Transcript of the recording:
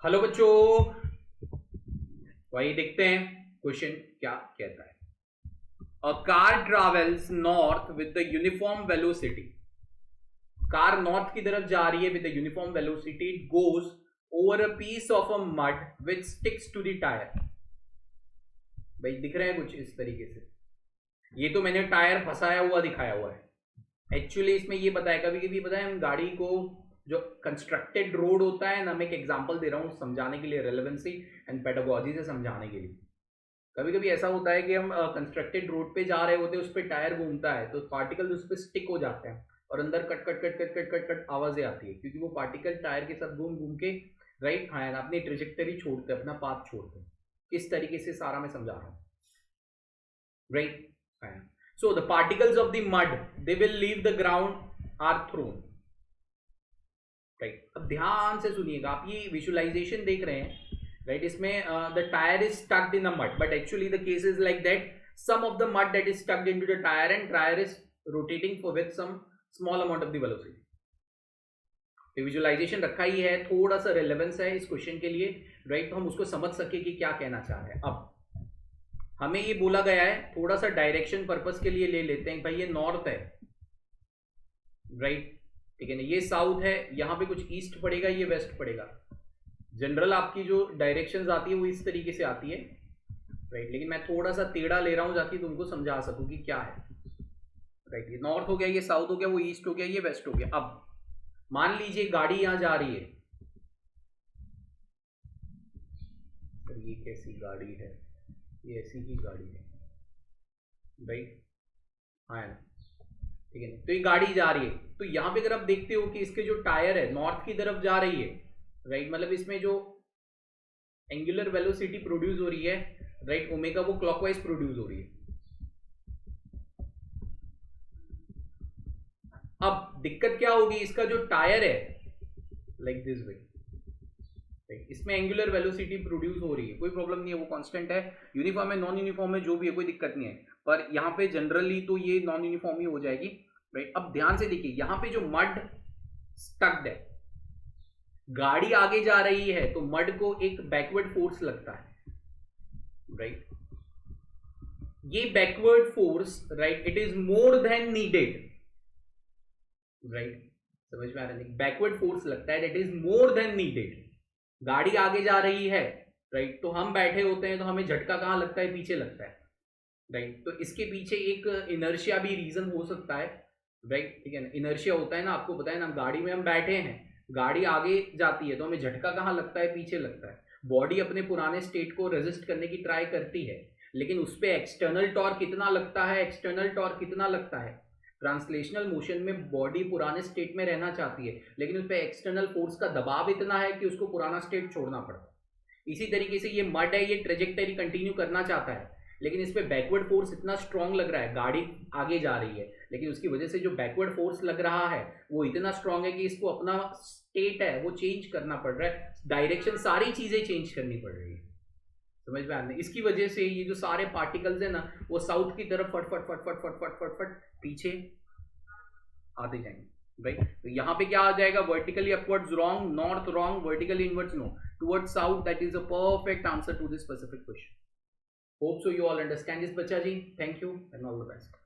Hello बच्चों, वही देखते हैं क्वेश्चन क्या कहता है। A car travels north with the uniform velocity. Car north की तरफ जा रही है with the uniform velocity. It goes over a piece of a mud which sticks to the tyre. भाई दिख रहा है कुछ इस तरीके से। ये तो मैंने टायर फंसाया हुआ दिखाया हुआ है। एक्चुअली इसमें ये पता है, कभी कभी पता है हम गाड़ी को जो कंस्ट्रक्टेड रोड होता है ना, मैं एक एग्जांपल दे रहा हूँ समझाने के लिए, रेलेवेंसी एंड पेडागोजी से समझाने के लिए। कभी कभी ऐसा होता है कि हम कंस्ट्रक्टेड रोड पे जा रहे होते हैं, उस पर टायर घूमता है तो पार्टिकल उस पर स्टिक हो जाते हैं और अंदर cut cut cut cut cut cut cut आवाजें आती है, क्योंकि वो पार्टिकल टायर के साथ घूम घूम के राइट अपनी ट्रेजेक्टरी छोड़ते हैं, अपना पाथ छोड़ते हैं। किस तरीके से सारा मैं समझा रहा हूँ, right. So the particles of the mud, they will leave the ground, are thrown. Right, अब ध्यान से सुनिएगा, आप ये विजुअलाइजेशन देख रहे हैं राइट। इसमें the tyre is stucked in the mud, but actually the case is like that some of the mud that is stucked into the tyre and tyre is rotating for with some small amount of the velocity. Visualisation रखा ही है, थोड़ा सा relevance है इस question के लिए right, तो हम उसको समझ सके कि क्या कहना चाह रहे हैं। अब हमें ये बोला गया है, थोड़ा सा डायरेक्शन पर्पस के लिए ले लेते हैं। भाई ये नॉर्थ है राइट, ठीक है ना, ये साउथ है, यहाँ पे कुछ ईस्ट पड़ेगा, ये वेस्ट पड़ेगा। जनरल आपकी जो डायरेक्शंस आती है वो इस तरीके से आती है राइट, लेकिन मैं थोड़ा सा टेढ़ा ले रहा हूँ ताकि तुमको समझा सकूं कि क्या है राइट। ये नॉर्थ हो गया, ये साउथ हो गया, वो ईस्ट हो गया, ये वेस्ट हो गया। अब मान लीजिए गाड़ी यहां जा रही है, तो ये कैसी गाड़ी है, ये ऐसी ही गाड़ी है राइट, हाँ ठीक है। तो ये गाड़ी जा रही है, तो यहां पे अगर आप देखते हो कि इसके जो टायर है नॉर्थ की तरफ जा रही है राइट, मतलब इसमें जो एंगुलर वेलोसिटी प्रोड्यूस हो रही है राइट, ओमेगा, वो क्लॉकवाइज प्रोड्यूस हो रही है। अब दिक्कत क्या होगी, इसका जो टायर है लाइक दिस वे, इसमें एंगुलर वेलोसिटी प्रोड्यूस हो रही है, कोई प्रॉब्लम नहीं है, वो कांस्टेंट है। यूनिफॉर्म है, नॉन यूनिफॉर्म है, जो भी है, कोई दिक्कत नहीं है, पर यहाँ पे जनरली तो ये नॉन यूनिफॉर्म ही हो जाएगी राइट। अब ध्यान से देखिए, यहाँ पे जो मड स्टक्ड है, गाड़ी आगे जा रही है तो मड को एक बैकवर्ड फोर्स लगता है राइट। ये backward force right, it is more than needed right, समझ में आ रहा है, बैकवर्ड फोर्स लगता है, that is more than needed. गाड़ी आगे जा रही है राइट, तो हम बैठे होते हैं तो हमें झटका कहां लगता है, पीछे लगता है राइट। तो इसके पीछे एक इनर्शिया भी रीजन हो सकता है राइट, ठीक है ना। इनर्शिया होता है ना, आपको पता है ना, गाड़ी में हम बैठे हैं, गाड़ी आगे जाती है तो हमें झटका कहां लगता है, पीछे लगता है। बॉडी अपने पुराने स्टेट को रेजिस्ट करने की ट्राई करती है, लेकिन उस पर एक्सटर्नल टॉर्क कितना लगता है, एक्सटर्नल टॉर्क कितना लगता है। ट्रांसलेशनल मोशन में बॉडी पुराने स्टेट में रहना चाहती है, लेकिन उस पर एक्सटर्नल फोर्स का दबाव इतना है कि उसको पुराना स्टेट छोड़ना पड़ता है। इसी तरीके से ये मड है, ये ट्रेजेक्टरी कंटिन्यू करना चाहता है, लेकिन इस पर बैकवर्ड फोर्स इतना स्ट्रांग लग रहा है, गाड़ी आगे जा रही है, लेकिन उसकी वजह से जो बैकवर्ड फोर्स लग रहा है वो इतना स्ट्रांग है कि इसको अपना स्टेट है वो चेंज करना पड़ रहा है, डायरेक्शन, सारी चीजें चेंज करनी पड़ रही है, समझ में आने। इसकी वजह से ये जो सारे पार्टिकल्स है ना, वो साउथ की तरफ फट फट फट फट फट फट फट फट पीछे आते जाएंगे राइट। तो यहाँ पे क्या आ जाएगा, vertically upwards wrong, north wrong, vertically inwards no, towards south, that is a perfect answer to this specific question. Hope so you all understand this बच्चा जी, thank you and all the best.